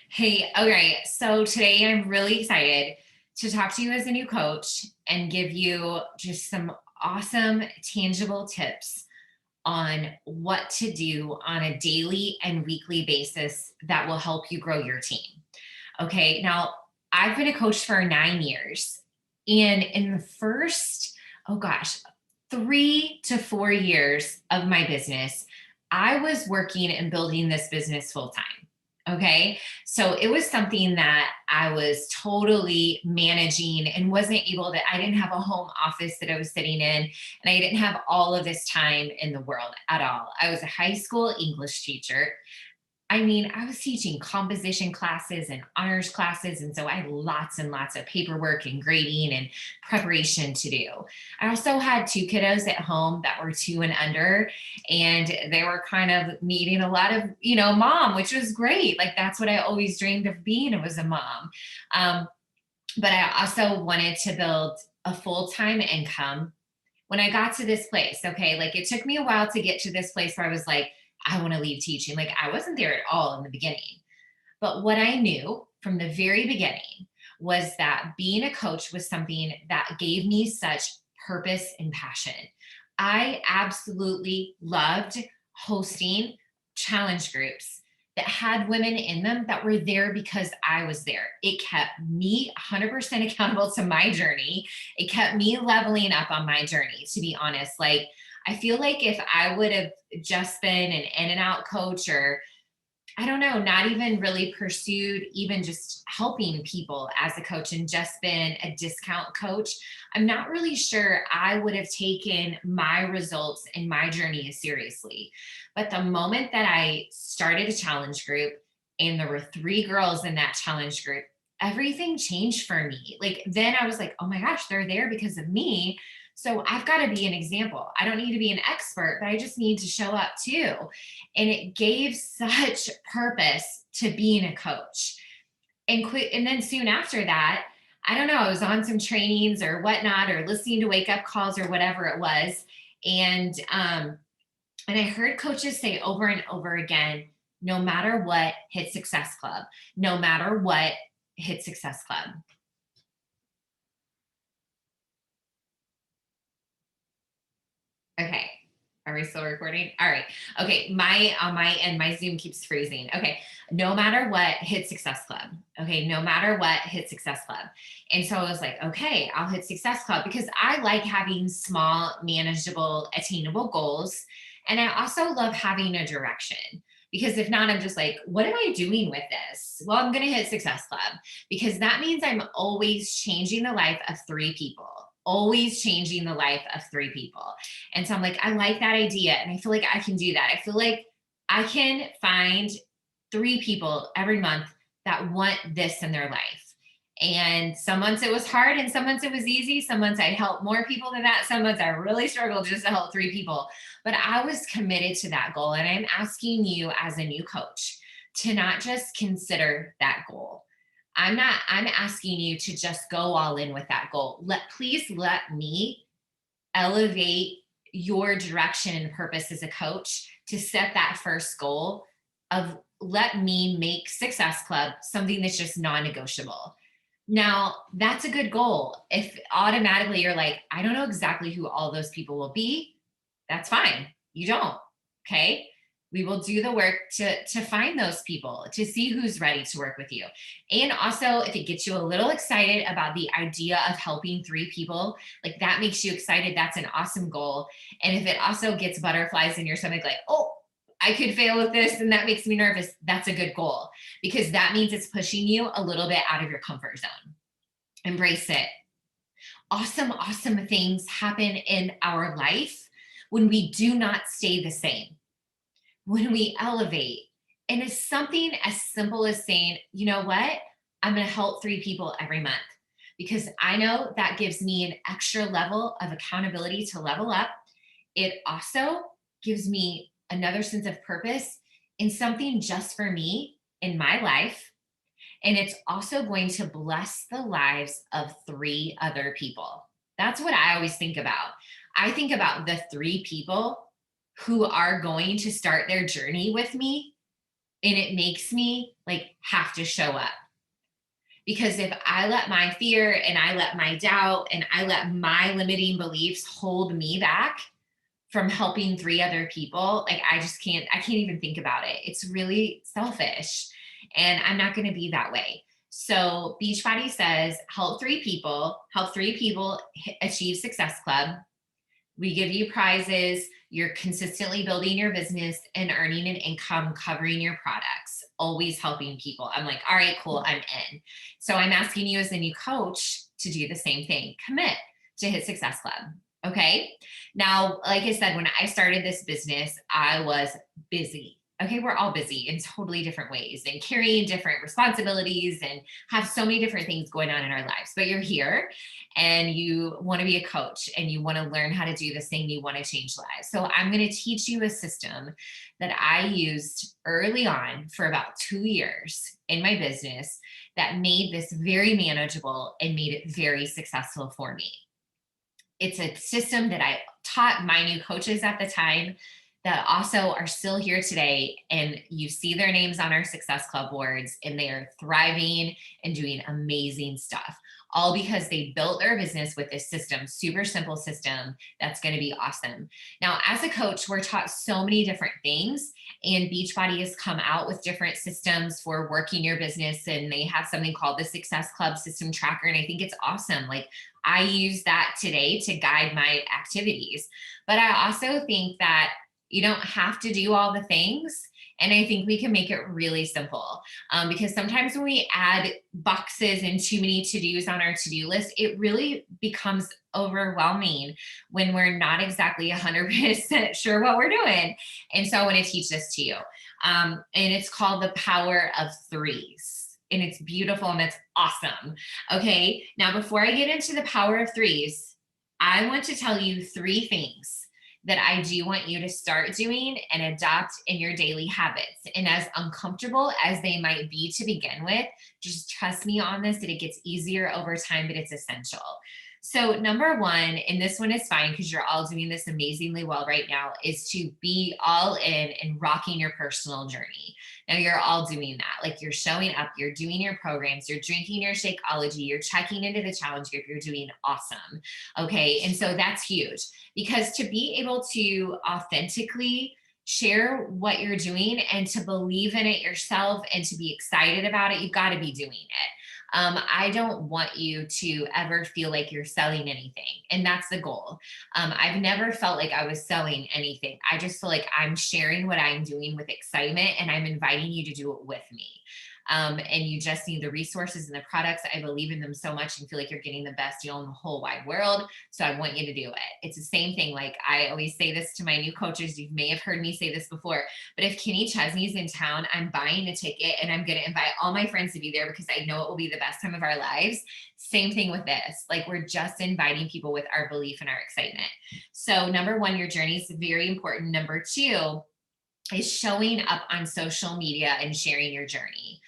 Hey, all right. So today I'm really excited to talk to you as a new coach and give you just some awesome, tangible tips on what to do on a daily and weekly basis that will help you grow your team. Okay. Now, I've been a coach for 9 years. And in the first, oh gosh, 3 to 4 years of my business, I was working and building this business full time. Okay. So it was something that I was totally managing and wasn't able to, I didn't have a home office that I was sitting in, and I didn't have all of this time in the world at all. I was a high school English teacher. I mean, I was teaching composition classes and honors classes. And so I had lots and lots of paperwork and grading and preparation to do. I also had two kiddos at home that were 2 and under, and they were kind of needing a lot of, mom, which was great. Like that's what I always dreamed of being. It was a mom. Um, but I also wanted to build a full time income when I got to this place. Okay. Like it took me a while to get to this place where I was like, I want to leave teaching. Like I wasn't there at all in the beginning. But what I knew from the very beginning was that being a coach was something that gave me such purpose and passion. I absolutely loved hosting challenge groups that had women in them that were there because I was there. It kept me 100% accountable to my journey. It kept me leveling up on my journey, to be honest. Like, I feel like if I would have just been an in and out coach, or I don't know, not even really pursued even just helping people as a coach and just been a discount coach, I'm not really sure I would have taken my results and my journey as seriously. But the moment that I started a challenge group and there were 3 girls in that challenge group, everything changed for me. Like then I was like, oh my gosh, they're there because of me. So I've got to be an example. I don't need to be an expert, but I just need to show up too. And it gave such purpose to being a coach. And then soon after that, I don't know, I was on some trainings or whatnot, or listening to wake up calls or whatever it was. And um and I heard coaches say over and over again, no matter what, hit Success Club. No matter what, hit Success Club. Okay. Are we still recording? All right. Okay. My on my end, my Zoom keeps freezing. Okay. No matter what, hit Success Club. Okay. No matter what, hit Success Club. And so I was like, okay, I'll hit Success Club because I like having small, manageable, attainable goals. And I also love having a direction. Because if not, I'm just like, what am I doing with this? Well, I'm going to hit Success Club because that means I'm always changing the life of 3 people, always changing the life of 3 people. And so I'm like, I like that idea. And I feel like I can do that. I feel like I can find 3 people every month that want this in their life. And some months it was hard and some months it was easy. Some months I helped more people than that. Some months I really struggled just to help 3 people. But I was committed to that goal. And I'm asking you as a new coach to not just consider that goal. I'm asking you to just go all in with that goal. Please let me elevate your direction and purpose as a coach to set that first goal of let me make Success Club something that's just non-negotiable. Now, that's a good goal. If automatically you're like, I don't know exactly who all those people will be, that's fine. You don't. Okay. We will do the work to find those people, to see who's ready to work with you. And also, if it gets you a little excited about the idea of helping 3 people, like that makes you excited, that's an awesome goal. And if it also gets butterflies in your stomach, like, oh, I could fail with this and that makes me nervous, that's a good goal because that means it's pushing you a little bit out of your comfort zone. Embrace it. Awesome, awesome things happen in our life when we do not stay the same, when we elevate. And it's something as simple as saying, you know what? I'm going to help 3 people every month because I know that gives me an extra level of accountability to level up. It also gives me another sense of purpose in something just for me in my life. And it's also going to bless the lives of 3 other people. That's what I always think about. I think about the 3 people who are going to start their journey with me And it makes me like have to show up. Because if I let my fear and I let my doubt and I let my limiting beliefs hold me back from helping three other people, like I can't even think about it. It's really selfish. And I'm not going to be that way. So Beachbody says, help three people achieve Success Club. We give you prizes. You're consistently building your business and earning an income covering your products, always helping people. I'm like, all right, cool, I'm in. So I'm asking you as a new coach to do the same thing. Commit to Hit Success Club. Okay. Now, like I said, when I started this business, I was busy. Okay, we're all busy in totally different ways and carrying different responsibilities and have so many different things going on in our lives. But you're here and you want to be a coach and you want to learn how to do this thing, you want to change lives. So I'm going to teach you a system that I used early on for about 2 years in my business that made this very manageable and made it very successful for me. It's a system that I taught my new coaches at the time that also are still here today. And you see their names on our Success Club boards and they are thriving and doing amazing stuff, all because they built their business with this system, super simple system that's going to be awesome. Now, as a coach, we're taught so many different things, and Beachbody has come out with different systems for working your business. And they have something called the Success Club System Tracker. And I think it's awesome. Like, I use that today to guide my activities. But I also think that you don't have to do all the things. And I think we can make it really simple, because sometimes when we add boxes and too many to-dos on our to-do list, it really becomes overwhelming when we're not exactly 100% sure what we're doing. And so I want to teach this to you. And it's called the power of threes. And it's beautiful and it's awesome. Okay. Now, before I get into the power of threes, I want to tell you 3 things that I do want you to start doing and adopt in your daily habits. And as uncomfortable as they might be to begin with, just trust me on this, that it gets easier over time, but it's essential. So number 1, and this one is fine because you're all doing this amazingly well right now, is to be all in and rocking your personal journey. Now you're all doing that. Like, you're showing up, you're doing your programs, you're drinking your Shakeology, you're checking into the challenge group, you're doing awesome. Okay. And so that's huge, because to be able to authentically share what you're doing and to believe in it yourself and to be excited about it, you've got to be doing it. I don't want you to ever feel like you're selling anything. And that's the goal. I've never felt like I was selling anything. I just feel like I'm sharing what I'm doing with excitement, and I'm inviting you to do it with me. And you just need the resources and the products. I believe in them so much and feel like you're getting the best deal in the whole wide world. So I want you to do it. It's the same thing. Like, I always say this to my new coaches. You may have heard me say this before, but if Kenny Chesney's in town, I'm buying a ticket and I'm going to invite all my friends to be there because I know it will be the best time of our lives. Same thing with this. Like, we're just inviting people with our belief and our excitement. So number 1, your journey is very important. Number 2 is showing up on social media and sharing your journey.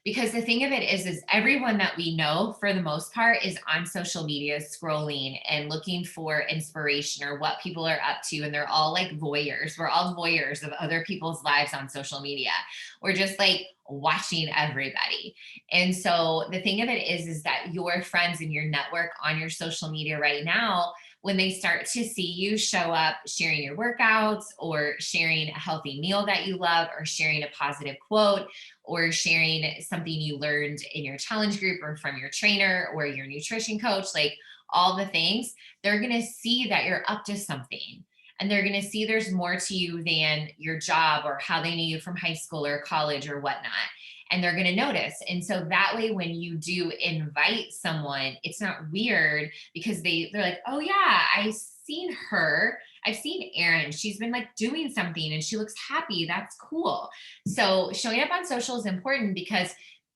Because the thing of it is everyone that we know, for the most part, is on social media scrolling and looking for inspiration or what people are up to. And they're all like voyeurs. We're all voyeurs of other people's lives on social media. We're just like watching everybody. And so the thing of it is that your friends and your network on your social media right now, when they start to see you show up sharing your workouts or sharing a healthy meal that you love or sharing a positive quote or sharing something you learned in your challenge group or from your trainer or your nutrition coach, like all the things, they're going to see that you're up to something. And they're going to see there's more to you than your job or how they knew you from high school or college or whatnot. And they're going to notice. And so that way, when you do invite someone, it's not weird because they're like, oh yeah, I've seen her. I've seen Erin. She's been like doing something and she looks happy. That's cool. So showing up on social is important because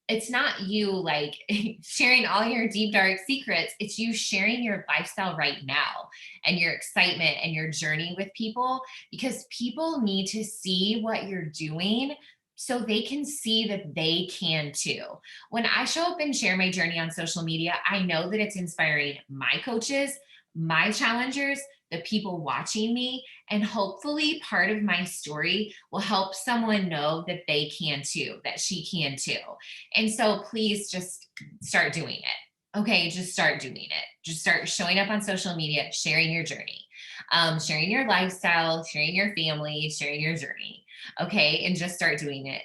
it's not you like sharing all your deep, dark secrets. It's you sharing your lifestyle right now and your excitement and your journey with people, because people need to see what you're doing so they can see that they can too. When I show up and share my journey on social media, I know that it's inspiring my coaches, my challengers, the people watching me, and hopefully part of my story will help someone know that they can too, that she can too. And so please just start doing it. Okay, just start doing it. Just start showing up on social media, sharing your journey, sharing your lifestyle, sharing your family, sharing your journey. Okay, and just start doing it.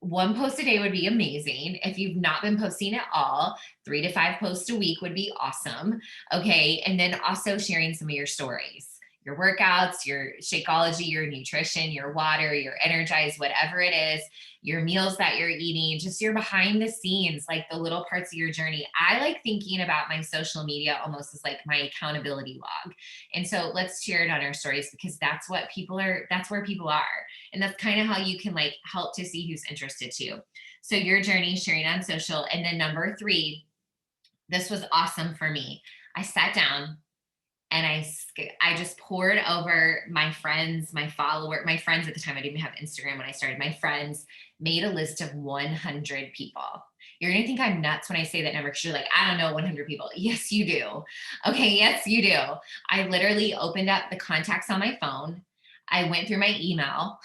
One post a day would be amazing. If you've not been posting at all, 3 to 5 posts a week would be awesome. Okay. And then also sharing some of your stories, your workouts, your Shakeology, your nutrition, your water, your energize, whatever it is, your meals that you're eating, just your behind the scenes, like the little parts of your journey. I like thinking about my social media almost as like my accountability log. And so let's share it on our stories, because that's what people are, that's where people are. And that's kind of how you can like help to see who's interested too. So your journey, sharing on social. And then number 3, this was awesome for me. I sat down and I just poured over my friends, my friends at the time. I didn't even have Instagram when I started. My friends made a list of 100 people. You're gonna think I'm nuts when I say that number, because you're like, I don't know 100 people. Yes, you do. Okay, yes, you do. I literally opened up the contacts on my phone. I went through my email,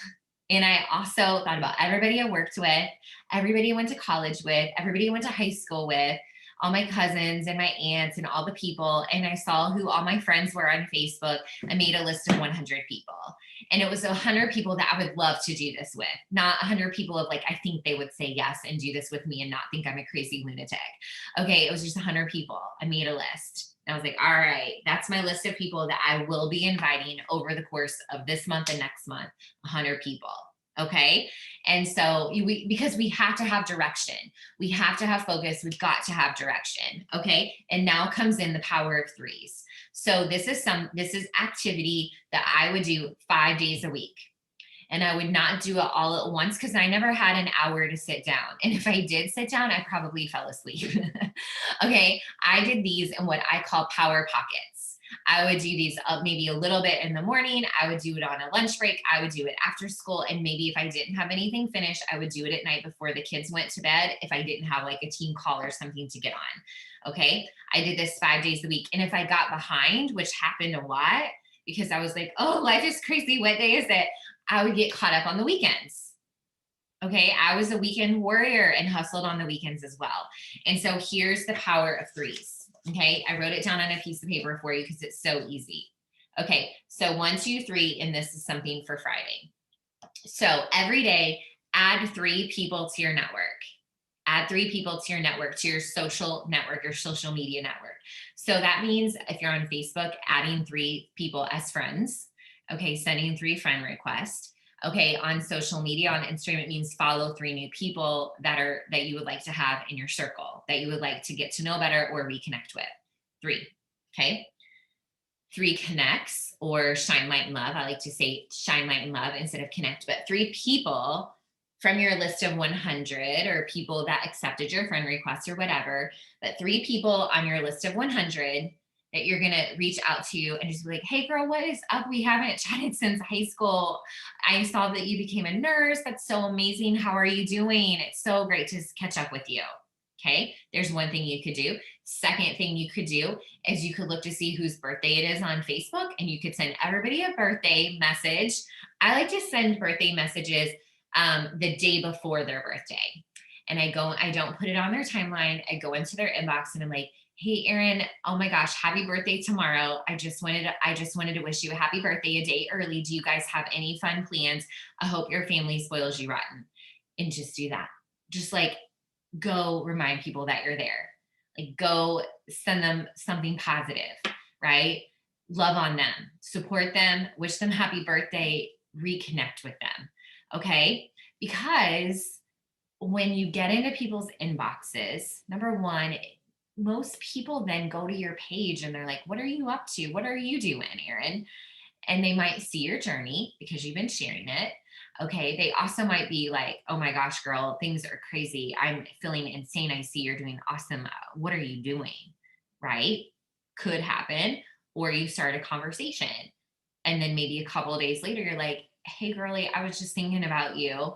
and I also thought about everybody I worked with, everybody I went to college with, everybody I went to high school with, all my cousins and my aunts and all the people. And I saw who all my friends were on Facebook. I made a list of 100 people. And it was 100 people that I would love to do this with, not 100 people of like, I think they would say yes and do this with me and not think I'm a crazy lunatic. Okay, it was just 100 people. I made a list. I was like, all right, that's my list of people that I will be inviting over the course of this month and next month, 100 people. Okay. And so because we have to have direction, we have to have focus, we've got to have direction. Okay. And now comes in the power of 3's. So this is activity that I would do 5 days a week. And I would not do it all at once, because I never had an hour to sit down. And if I did sit down, I probably fell asleep. Okay. I did these in what I call power pockets. I would do these maybe a little bit in the morning. I would do it on a lunch break. I would do it after school. And maybe if I didn't have anything finished, I would do it at night before the kids went to bed, if I didn't have like a team call or something to get on. Okay. I did this 5 days a week. And if I got behind, which happened a lot, because I was like, oh, life is crazy, what day is it? I would get caught up on the weekends. Okay. I was a weekend warrior and hustled on the weekends as well. And so here's the power of 3's. Okay. I wrote it down on a piece of paper for you because it's so easy. Okay. So 1, 2, 3, and this is something for Friday. So every day, add 3 people to your network. Add 3 people to your network, to your social network, your social media network. So that means if you're on Facebook, adding 3 people as friends. Okay. Sending 3 friend requests. Okay. On social media, on Instagram, it means follow 3 new people that you would like to have in your circle, that you would like to get to know better or reconnect with. 3. Okay. 3 connects, or shine light and love. I like to say shine light and love instead of connect, but 3 people from your list of 100, or people that accepted your friend request or whatever, but 3 people on your list of 100 that you're going to reach out to and just be like, hey girl, what is up? We haven't chatted since high school. I saw that you became a nurse. That's so amazing. How are you doing? It's so great to catch up with you. Okay. There's one thing you could do. Second thing you could do is you could look to see whose birthday it is on Facebook, and you could send everybody a birthday message. I like to send birthday messages the day before their birthday. And I don't put it on their timeline. I go into their inbox and I'm like, hey, Erin, oh my gosh, happy birthday tomorrow. I just wanted to wish you a happy birthday a day early. Do you guys have any fun plans? I hope your family spoils you rotten. And just do that. Just like go remind people that you're there. Like go send them something positive, right? Love on them, support them, wish them happy birthday, reconnect with them. Okay. Because when you get into people's inboxes, number one, most people then go to your page and they're like, what are you up to? What are you doing, Erin? And they might see your journey because you've been sharing it. Okay. They also might be like, oh my gosh, girl, things are crazy. I'm feeling insane. I see you're doing awesome. What are you doing? Right? Could happen. Or you start a conversation. And then maybe a couple of days later, you're like, hey, girlie, I was just thinking about you.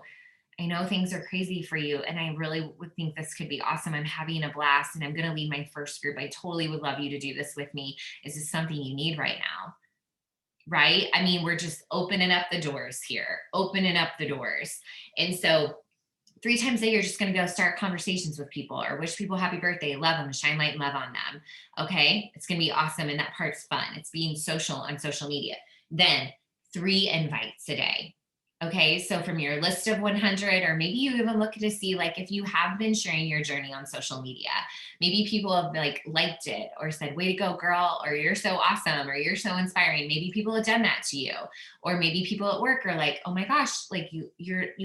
I know things are crazy for you, and I really would think this could be awesome. I'm having a blast, and I'm going to lead my first group. I totally would love you to do this with me. Is this something you need right now? right? I mean, we're just opening up the doors here, opening up the doors. And so 3 times a year, you're just going to go start conversations with people or wish people happy birthday, love them, shine light and love on them. Okay. It's going to be awesome. And that part's fun. It's being social on social media. Then 3 invites a day. Okay. So from your list of 100, or maybe you even look to see like if you have been sharing your journey on social media, maybe people have like liked it or said, way to go, girl, or you're so awesome, or you're so inspiring. Maybe people have done that to you, or maybe people at work are like, oh my gosh, like you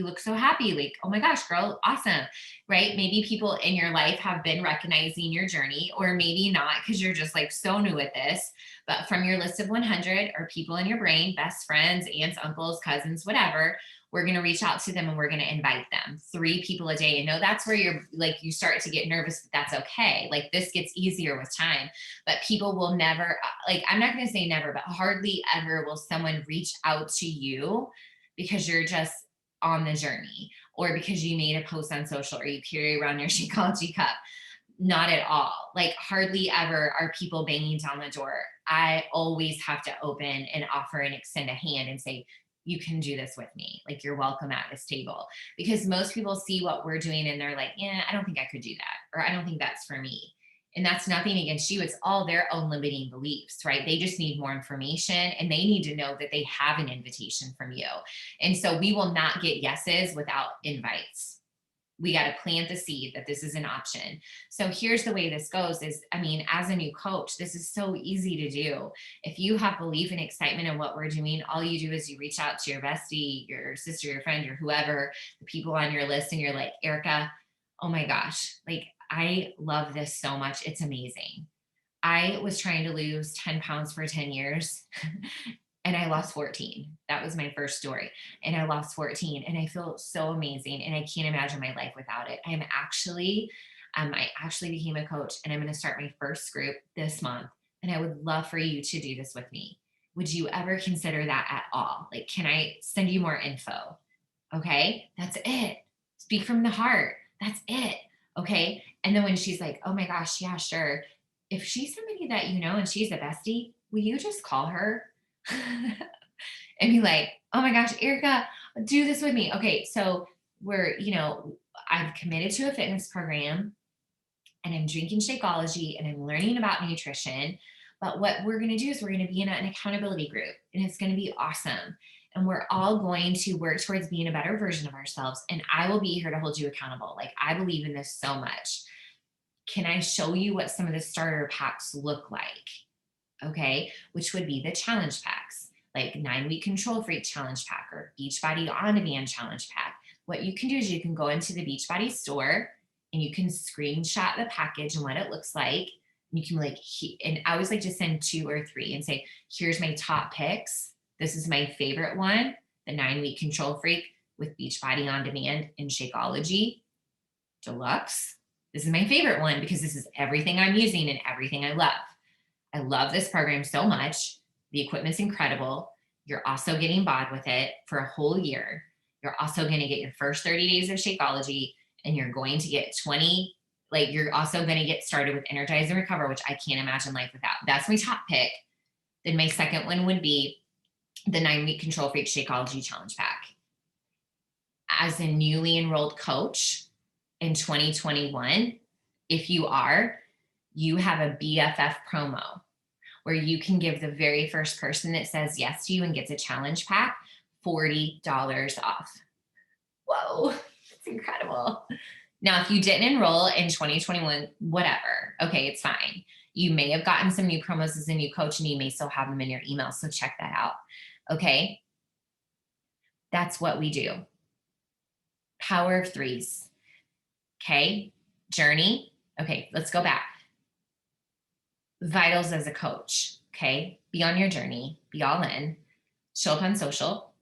look so happy, like, oh my gosh, girl, awesome, right? Maybe people in your life have been recognizing your journey, or maybe not, because you're just like so new at this. But from your list of 100 or people in your brain, best friends, aunts, uncles, cousins, whatever, we're going to reach out to them and we're going to invite them. 3 people a day. And no, that's where you're like, you start to get nervous, but that's okay. Like this gets easier with time, but people will never, like, I'm not going to say never, but hardly ever will someone reach out to you because you're just on the journey, or because you made a post on social, or you carry around your Shakeology cup. Not at all. Like hardly ever are people banging down the door. I always have to open and offer and extend a hand and say, you can do this with me. Like you're welcome at this table. Because most people see what we're doing and they're like, yeah, I don't think I could do that. Or I don't think that's for me. And that's nothing against you. It's all their own limiting beliefs, right? They just need more information and they need to know that they have an invitation from you. And so we will not get yeses without invites. We got to plant the seed that this is an option. So here's the way this goes is, I mean, as a new coach, this is so easy to do. If you have belief and excitement in what we're doing, all you do is you reach out to your bestie, your sister, your friend, your whoever, the people on your list, and you're like, Erica, oh my gosh, like I love this so much. It's amazing. I was trying to lose 10 pounds for 10 years and I lost 14. That was my first story. And I lost 14 and I feel so amazing. And I can't imagine my life without it. I actually became a coach and I'm going to start my first group this month. And I would love for you to do this with me. Would you ever consider that at all? Like, can I send you more info? Okay. That's it. Speak from the heart. That's it. Okay. And then when she's like, oh my gosh, yeah, sure. If she's somebody that you know and she's a bestie, will you just call her? And be like, oh my gosh, Erica, do this with me. Okay, so I've committed to a fitness program and I'm drinking Shakeology and I'm learning about nutrition. But what we're going to do is we're going to be in an accountability group and it's going to be awesome. And we're all going to work towards being a better version of ourselves. And I will be here to hold you accountable. Like, I believe in this so much. Can I show you what some of the starter packs look like? Okay, which would be the challenge packs, like 9-week control freak challenge pack or Beachbody on demand challenge pack. What you can do is you can go into the Beachbody store and you can screenshot the package and what it looks like. You can and I always like to send 2 or 3 and say, here's my top picks. This is my favorite one, the 9-week control freak with Beachbody on demand and Shakeology Deluxe. This is my favorite one because this is everything I'm using and everything I love. I love this program so much. The equipment's incredible. You're also getting bod with it for a whole year. You're also going to get your first 30 days of Shakeology and you're going to get 20, you're also going to get started with Energize and Recover, which I can't imagine life without. That's my top pick. Then my second one would be the 9-week Control Freak Shakeology Challenge Pack. As a newly enrolled coach in 2021, if you have a BFF promo where you can give the very first person that says yes to you and gets a challenge pack $40 off. Whoa, it's incredible. Now, if you didn't enroll in 2021, whatever, okay, it's fine. You may have gotten some new promos as a new coach and you may still have them in your email, so check that out, okay? That's what we do. Power of 3's, okay? Journey, okay, let's go back. Vitals as a coach, okay? Be on your journey, be all in, show up on social,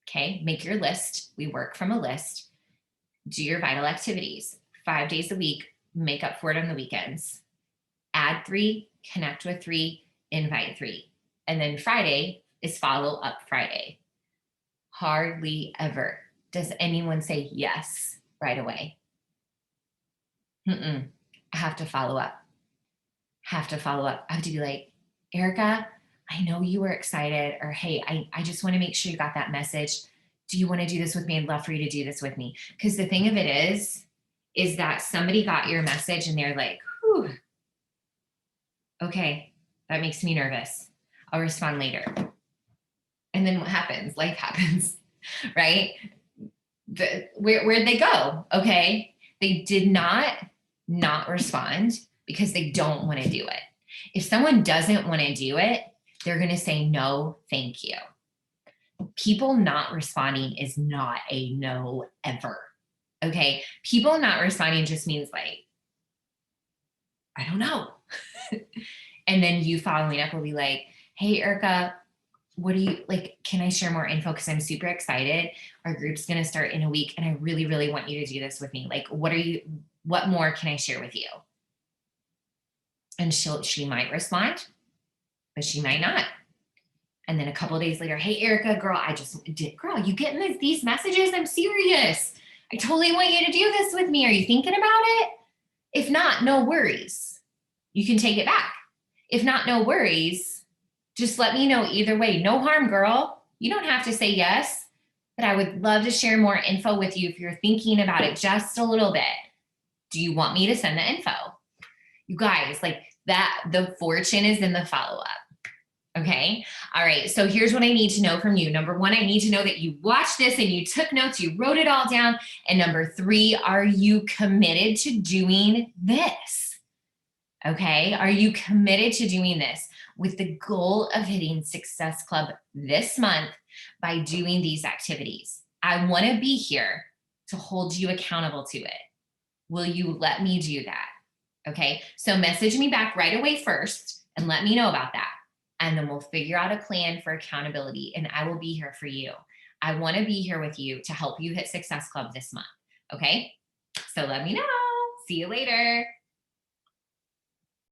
okay? Make your list. We work from a list. Do your vital activities 5 days a week, make up for it on the weekends. Add 3, connect with 3, invite 3. And then Friday is follow up Friday. Hardly ever does anyone say yes right away. I have to follow up. I have to be like, Erica, I know you were excited, or hey, I just want to make sure you got that message. Do you want to do this with me? I'd love for you to do this with me. Because the thing of it is that somebody got your message and they're like, whew, okay, that makes me nervous. I'll respond later. And then what happens? Life happens, right? Where'd they go? Okay. They did not respond because they don't want to do it. If someone doesn't want to do it, they're going to say, no, thank you. People not responding is not a no ever. Okay. People not responding just means like, I don't know. And then you following up will be like, hey, Erica, what do you like? Can I share more info? Because I'm super excited. Our group's going to start in a week and I really, really want you to do this with me. Like, what more can I share with you? And she might respond, but she might not. And then a couple of days later, hey, Erica, girl, you getting these messages? I'm serious. I totally want you to do this with me. Are you thinking about it? If not, no worries. You can take it back. If not, no worries. Just let me know either way. No harm, girl. You don't have to say yes, but I would love to share more info with you if you're thinking about it just a little bit. Do you want me to send the info? You guys, like that, the fortune is in the follow-up. Okay. All right. So here's what I need to know from you. Number one, I need to know that you watched this and you took notes, you wrote it all down. And number three, are you committed to doing this? Okay. Are you committed to doing this with the goal of hitting Success Club this month by doing these activities? I want to be here to hold you accountable to it. Will you let me do that? Okay. So message me back right away first and let me know about that. And then we'll figure out a plan for accountability and I will be here for you. I want to be here with you to help you hit Success Club this month. Okay. So let me know. See you later.